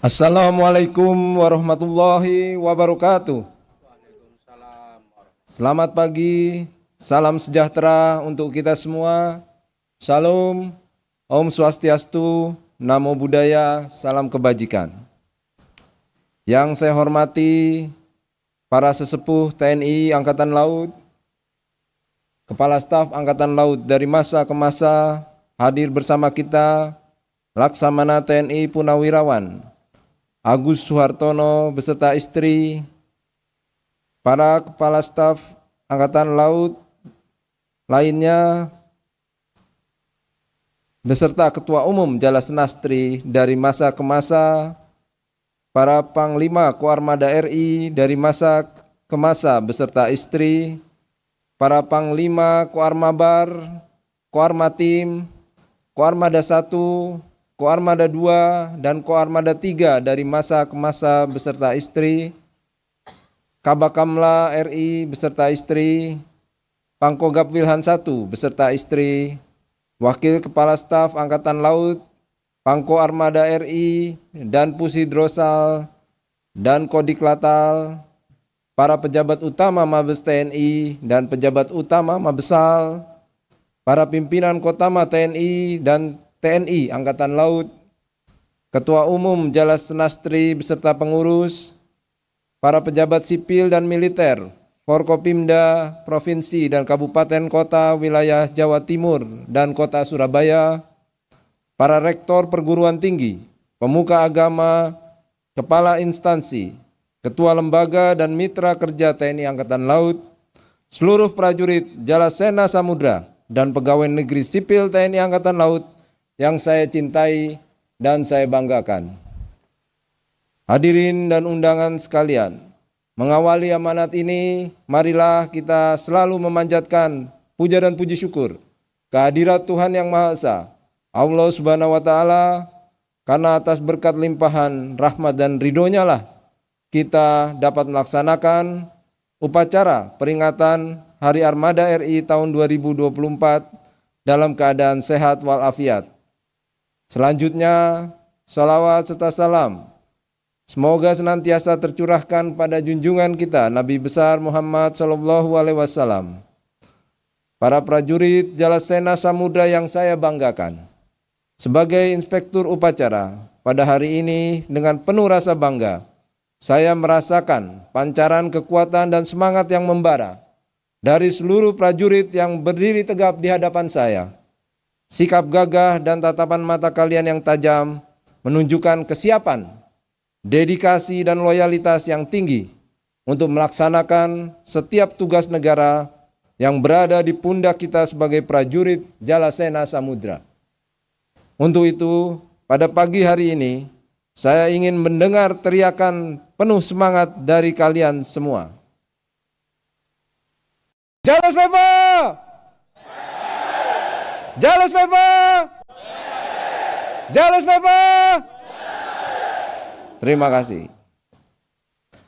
Assalamualaikum warahmatullahi wabarakatuh. Selamat pagi, salam sejahtera untuk kita semua. Salam, Om Swastiastu, Namo Buddhaya, salam kebajikan. Yang saya hormati para sesepuh TNI Angkatan Laut, Kepala Staf Angkatan Laut dari masa ke masa hadir bersama kita, Laksamana TNI Purnawirawan Agus Suhartono beserta istri, para kepala staf Angkatan Laut lainnya, beserta Ketua Umum Jala Senastri dari masa ke masa, para Panglima Koarmada RI dari masa ke masa beserta istri, para Panglima Koarmabar, Koarmatim, Koarmada 1, Koarmada 2 dan Koarmada 3 dari masa ke masa beserta istri, Kabakamla RI beserta istri, Pangkogap Wilhan 1 beserta istri, Wakil Kepala Staf Angkatan Laut, Pangko Armada RI dan Pusidrosal dan Kodiklatal, para pejabat utama Mabes TNI dan pejabat utama Mabesal, para pimpinan Kotama TNI dan TNI Angkatan Laut, Ketua Umum Jala Senastri beserta pengurus, para pejabat sipil dan militer, Forkopimda, Provinsi dan Kabupaten Kota Wilayah Jawa Timur dan Kota Surabaya, para rektor perguruan tinggi, pemuka agama, kepala instansi, ketua lembaga dan mitra kerja TNI Angkatan Laut, seluruh prajurit Jala Sena Samudra dan pegawai negeri sipil TNI Angkatan Laut yang saya cintai dan saya banggakan. Hadirin dan undangan sekalian, mengawali amanat ini, marilah kita selalu memanjatkan puja dan puji syukur kehadirat Tuhan Yang Maha Esa, Allah Subhanahu wa Ta'ala, karena atas berkat limpahan rahmat dan ridhonya lah kita dapat melaksanakan upacara peringatan Hari Armada RI tahun 2024 dalam keadaan sehat walafiat. Selanjutnya, salawat serta salam semoga senantiasa tercurahkan pada junjungan kita Nabi besar Muhammad SAW. Para prajurit Jala Sena Samudra yang saya banggakan, sebagai inspektur upacara pada hari ini dengan penuh rasa bangga, saya merasakan pancaran kekuatan dan semangat yang membara dari seluruh prajurit yang berdiri tegap di hadapan saya. Sikap gagah dan tatapan mata kalian yang tajam menunjukkan kesiapan, dedikasi dan loyalitas yang tinggi untuk melaksanakan setiap tugas negara yang berada di pundak kita sebagai prajurit Jala Sena Samudra. Untuk itu, pada pagi hari ini, saya ingin mendengar teriakan penuh semangat dari kalian semua. Jala Sveva! Jala Sveva! Jala Sveva! Terima kasih.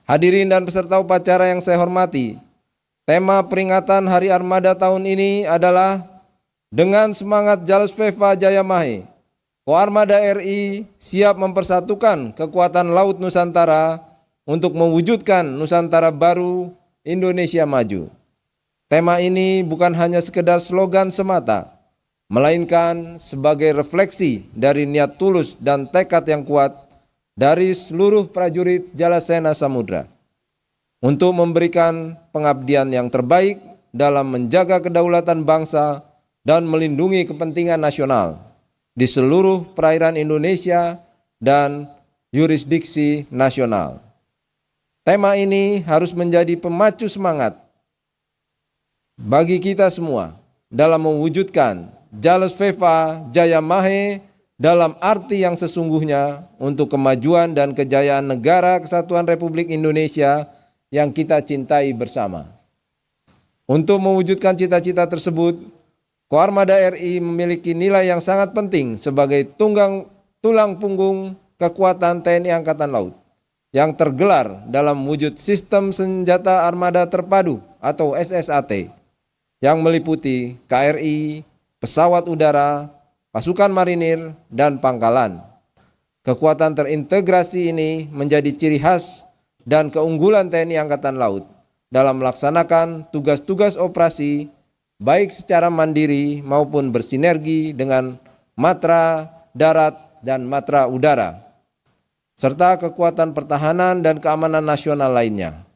Hadirin dan peserta upacara yang saya hormati, tema peringatan Hari Armada tahun ini adalah dengan semangat Jala Sveva Jaya Mahe, Koarmada RI siap mempersatukan kekuatan Laut Nusantara untuk mewujudkan Nusantara baru, Indonesia maju. Tema ini bukan hanya sekedar slogan semata, melainkan sebagai refleksi dari niat tulus dan tekad yang kuat dari seluruh prajurit Jala Sena Samudra untuk memberikan pengabdian yang terbaik dalam menjaga kedaulatan bangsa dan melindungi kepentingan nasional di seluruh perairan Indonesia dan yurisdiksi nasional. Tema ini harus menjadi pemacu semangat bagi kita semua dalam mewujudkan Jala Sveva Jaya Mahe dalam arti yang sesungguhnya untuk kemajuan dan kejayaan negara Kesatuan Republik Indonesia yang kita cintai bersama. Untuk mewujudkan cita-cita tersebut, Koarmada RI memiliki nilai yang sangat penting sebagai tulang punggung kekuatan TNI Angkatan Laut yang tergelar dalam wujud sistem senjata armada terpadu atau SSAT yang meliputi KRI, pesawat udara, pasukan marinir, dan pangkalan. Kekuatan terintegrasi ini menjadi ciri khas dan keunggulan TNI Angkatan Laut dalam melaksanakan tugas-tugas operasi baik secara mandiri maupun bersinergi dengan matra darat dan matra udara, serta kekuatan pertahanan dan keamanan nasional lainnya.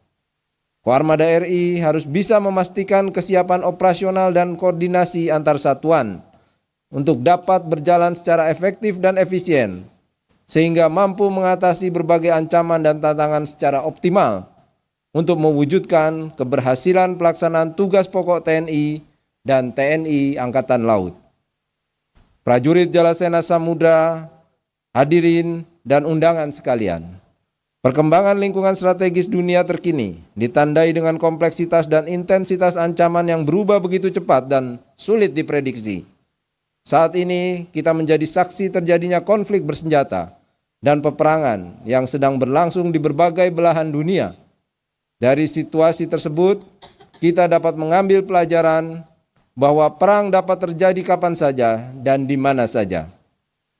Koarmada RI harus bisa memastikan kesiapan operasional dan koordinasi antar satuan untuk dapat berjalan secara efektif dan efisien, sehingga mampu mengatasi berbagai ancaman dan tantangan secara optimal untuk mewujudkan keberhasilan pelaksanaan tugas pokok TNI dan TNI Angkatan Laut. Prajurit Jalasena Samudra, hadirin dan undangan sekalian, perkembangan lingkungan strategis dunia terkini ditandai dengan kompleksitas dan intensitas ancaman yang berubah begitu cepat dan sulit diprediksi. Saat ini kita menjadi saksi terjadinya konflik bersenjata dan peperangan yang sedang berlangsung di berbagai belahan dunia. Dari situasi tersebut, kita dapat mengambil pelajaran bahwa perang dapat terjadi kapan saja dan di mana saja.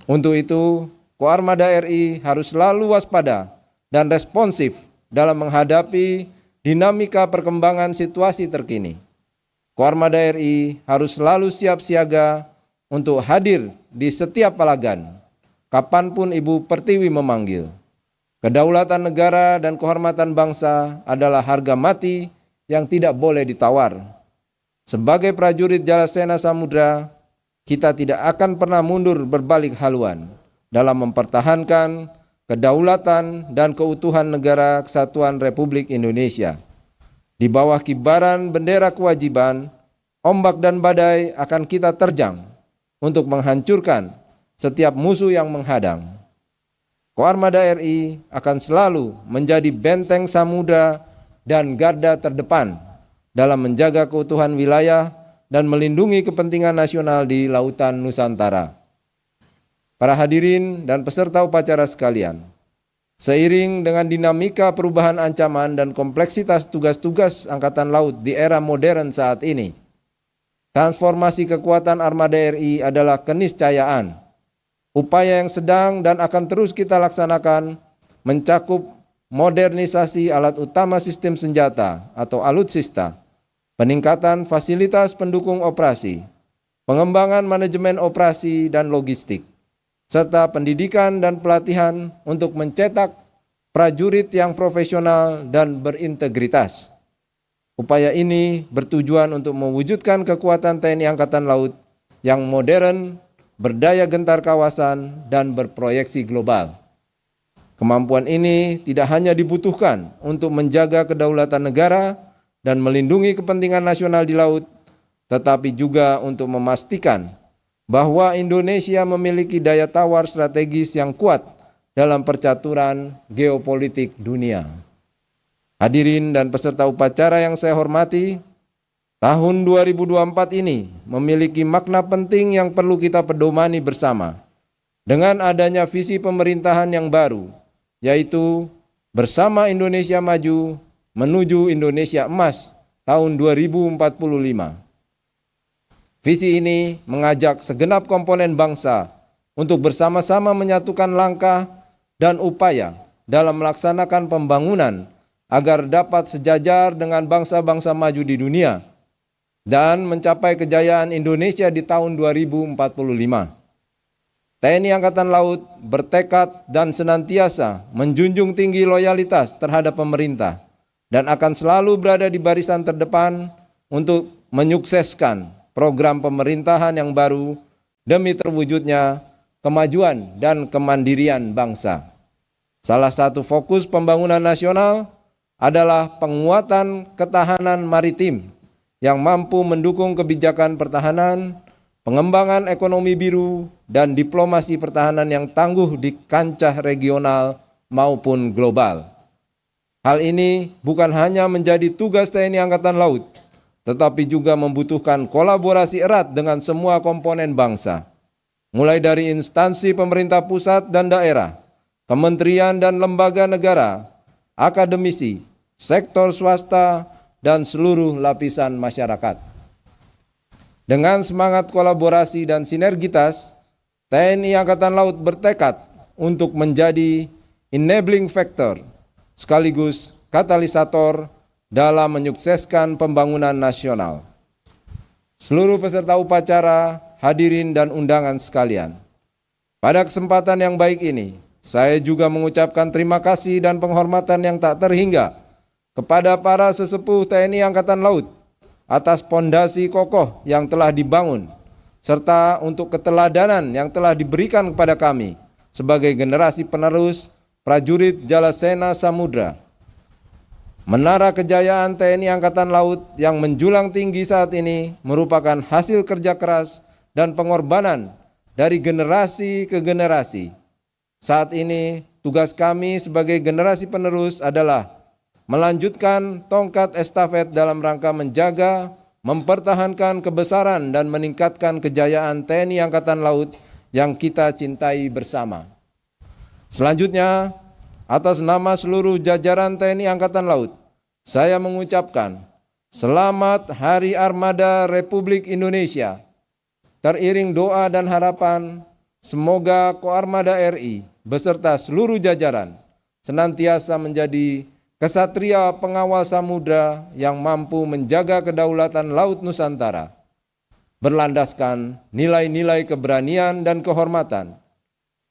Untuk itu, Koarmada RI harus selalu waspada dan responsif dalam menghadapi dinamika perkembangan situasi terkini. Koarmada RI harus selalu siap siaga untuk hadir di setiap palagan, kapanpun Ibu Pertiwi memanggil. Kedaulatan negara dan kehormatan bangsa adalah harga mati yang tidak boleh ditawar. Sebagai prajurit Jalasena Samudra, kita tidak akan pernah mundur berbalik haluan dalam mempertahankan kedaulatan dan keutuhan negara Kesatuan Republik Indonesia. Di bawah kibaran bendera kewajiban, ombak dan badai akan kita terjang untuk menghancurkan setiap musuh yang menghadang. Koarmada RI akan selalu menjadi benteng samudra dan garda terdepan dalam menjaga keutuhan wilayah dan melindungi kepentingan nasional di lautan Nusantara. Para hadirin dan peserta upacara sekalian, seiring dengan dinamika perubahan ancaman dan kompleksitas tugas-tugas Angkatan Laut di era modern saat ini, transformasi kekuatan armada RI adalah keniscayaan. Upaya yang sedang dan akan terus kita laksanakan mencakup modernisasi alat utama sistem senjata atau alutsista, peningkatan fasilitas pendukung operasi, pengembangan manajemen operasi dan logistik, serta pendidikan dan pelatihan untuk mencetak prajurit yang profesional dan berintegritas. Upaya ini bertujuan untuk mewujudkan kekuatan TNI Angkatan Laut yang modern, berdaya gentar kawasan, dan berproyeksi global. Kemampuan ini tidak hanya dibutuhkan untuk menjaga kedaulatan negara dan melindungi kepentingan nasional di laut, tetapi juga untuk memastikan bahwa Indonesia memiliki daya tawar strategis yang kuat dalam percaturan geopolitik dunia. Hadirin dan peserta upacara yang saya hormati, tahun 2024 ini memiliki makna penting yang perlu kita pedomani bersama. Dengan adanya visi pemerintahan yang baru, yaitu Bersama Indonesia Maju menuju Indonesia Emas tahun 2045. Visi ini mengajak segenap komponen bangsa untuk bersama-sama menyatukan langkah dan upaya dalam melaksanakan pembangunan agar dapat sejajar dengan bangsa-bangsa maju di dunia dan mencapai kejayaan Indonesia di tahun 2045. TNI Angkatan Laut bertekad dan senantiasa menjunjung tinggi loyalitas terhadap pemerintah dan akan selalu berada di barisan terdepan untuk menyukseskan program pemerintahan yang baru demi terwujudnya kemajuan dan kemandirian bangsa. Salah satu fokus pembangunan nasional adalah penguatan ketahanan maritim yang mampu mendukung kebijakan pertahanan, pengembangan ekonomi biru, dan diplomasi pertahanan yang tangguh di kancah regional maupun global. Hal ini bukan hanya menjadi tugas TNI Angkatan Laut, tetapi juga membutuhkan kolaborasi erat dengan semua komponen bangsa, mulai dari instansi pemerintah pusat dan daerah, kementerian dan lembaga negara, akademisi, sektor swasta, dan seluruh lapisan masyarakat. Dengan semangat kolaborasi dan sinergitas, TNI Angkatan Laut bertekad untuk menjadi enabling factor sekaligus katalisator dalam menyukseskan pembangunan nasional. Seluruh peserta upacara, hadirin dan undangan sekalian, pada kesempatan yang baik ini, saya juga mengucapkan terima kasih dan penghormatan yang tak terhingga kepada para sesepuh TNI Angkatan Laut atas pondasi kokoh yang telah dibangun, serta untuk keteladanan yang telah diberikan kepada kami sebagai generasi penerus prajurit Jalasena Samudra. Menara kejayaan TNI Angkatan Laut yang menjulang tinggi saat ini merupakan hasil kerja keras dan pengorbanan dari generasi ke generasi. Saat ini, tugas kami sebagai generasi penerus adalah melanjutkan tongkat estafet dalam rangka menjaga, mempertahankan kebesaran dan meningkatkan kejayaan TNI Angkatan Laut yang kita cintai bersama. Selanjutnya, atas nama seluruh jajaran TNI Angkatan Laut, saya mengucapkan Selamat Hari Armada Republik Indonesia. Teriring doa dan harapan, semoga Koarmada RI beserta seluruh jajaran senantiasa menjadi kesatria pengawal samudra yang mampu menjaga kedaulatan Laut Nusantara, berlandaskan nilai-nilai keberanian dan kehormatan.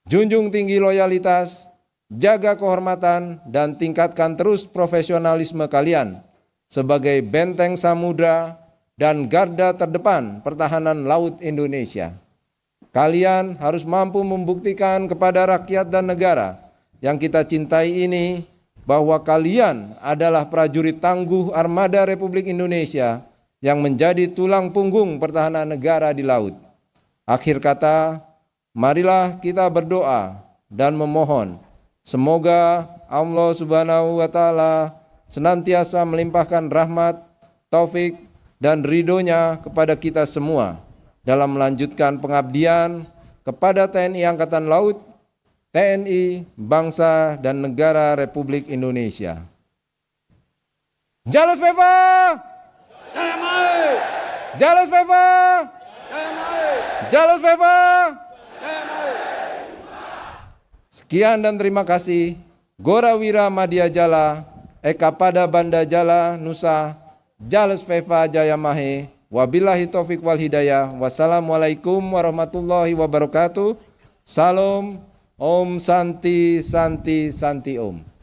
Junjung tinggi loyalitas, jaga kehormatan, dan tingkatkan terus profesionalisme kalian sebagai benteng samudra dan garda terdepan pertahanan laut Indonesia. Kalian harus mampu membuktikan kepada rakyat dan negara yang kita cintai ini bahwa kalian adalah prajurit tangguh Armada Republik Indonesia yang menjadi tulang punggung pertahanan negara di laut. Akhir kata, marilah kita berdoa dan memohon semoga Allah Subhanahu wa Ta'ala senantiasa melimpahkan rahmat, taufik, dan ridhonya kepada kita semua dalam melanjutkan pengabdian kepada TNI Angkatan Laut, TNI, bangsa, dan negara Republik Indonesia. Jalus Viva! Jalus Viva! Jalus Viva! Sekian dan terima kasih. Gorawira Madya Jala, Eka Pada Banda Jala, Nusa, Jalus Viva Jayamahe, wabillahi taufik wal hidayah. Wassalamualaikum warahmatullahi wabarakatuh. Salam, Om Santi Santi Santi Om.